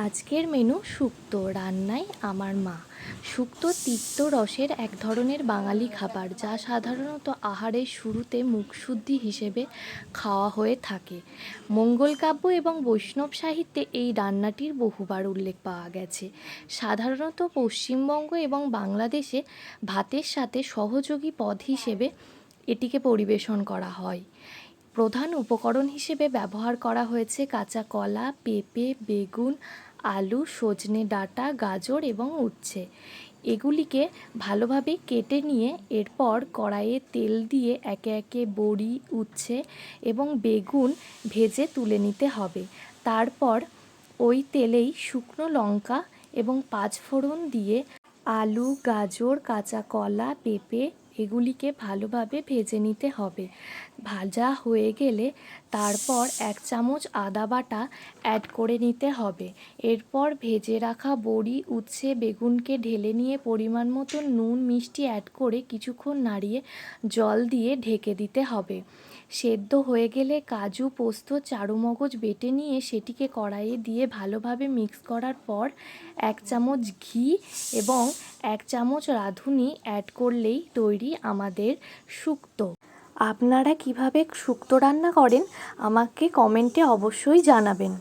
আজকের মেনু শুক্তো। রান্নায় আমার মা। শুক্তো তিক্ত রসের এক ধরনের বাঙালি খাবার, যা সাধারণত আহারের শুরুতে মুখশুদ্ধি হিসেবে খাওয়া হয়ে থাকে। মঙ্গলকাব্য এবং বৈষ্ণব সাহিত্যে এই রান্নাটির বহুবার উল্লেখ পাওয়া গেছে। সাধারণত পশ্চিমবঙ্গ এবং বাংলাদেশে ভাতের সাথে সহযোগী পদ হিসেবে এটিকে পরিবেশন করা হয়। প্রধান উপকরণ হিসেবে ব্যবহার করা হয়েছে কাঁচা কলা, পেঁপে, বেগুন, আলু, সজনে ডাঁটা, গাজর এবং উচ্ছে। এগুলিকে ভালোভাবে কেটে নিয়ে এরপর কড়াইয়ে তেল দিয়ে একে একে বড়ি, উচ্ছে এবং বেগুন ভেজে তুলে নিতে হবে। তারপর ওই তেলেই শুকনো লঙ্কা এবং পাঁচফোড়ন দিয়ে আলু, গাজর, কাঁচা কলা, পেঁপে এগুলিকে ভালোভাবে ভেজে নিতে হবে। ভাজা হয়ে গেলে তারপর 1 চামচ আদা বাটা অ্যাড করে নিতে হবে। এরপর ভেজে রাখা বড়ি, উচ্ছে, বেগুনকে ঢেলে নিয়ে পরিমাণ মতো নুন, মিষ্টি অ্যাড করে কিছুক্ষণ নাড়িয়ে জল দিয়ে ঢেকে দিতে হবে। সেদ্ধ হয়ে গেলে কাজু, পোস্ত, চারুমগজ বেটে নিয়ে সেটিকে কড়াইয়ে দিয়ে ভালোভাবে মিক্স করার পর 1 চামচ ঘি এবং 1 চামচ রাঁধুনি অ্যাড করলেই তৈরি আমাদের শুক্তো। আপনারা কিভাবে শুক্তো রান্না করেন আমাকে কমেন্টে অবশ্যই জানাবেন।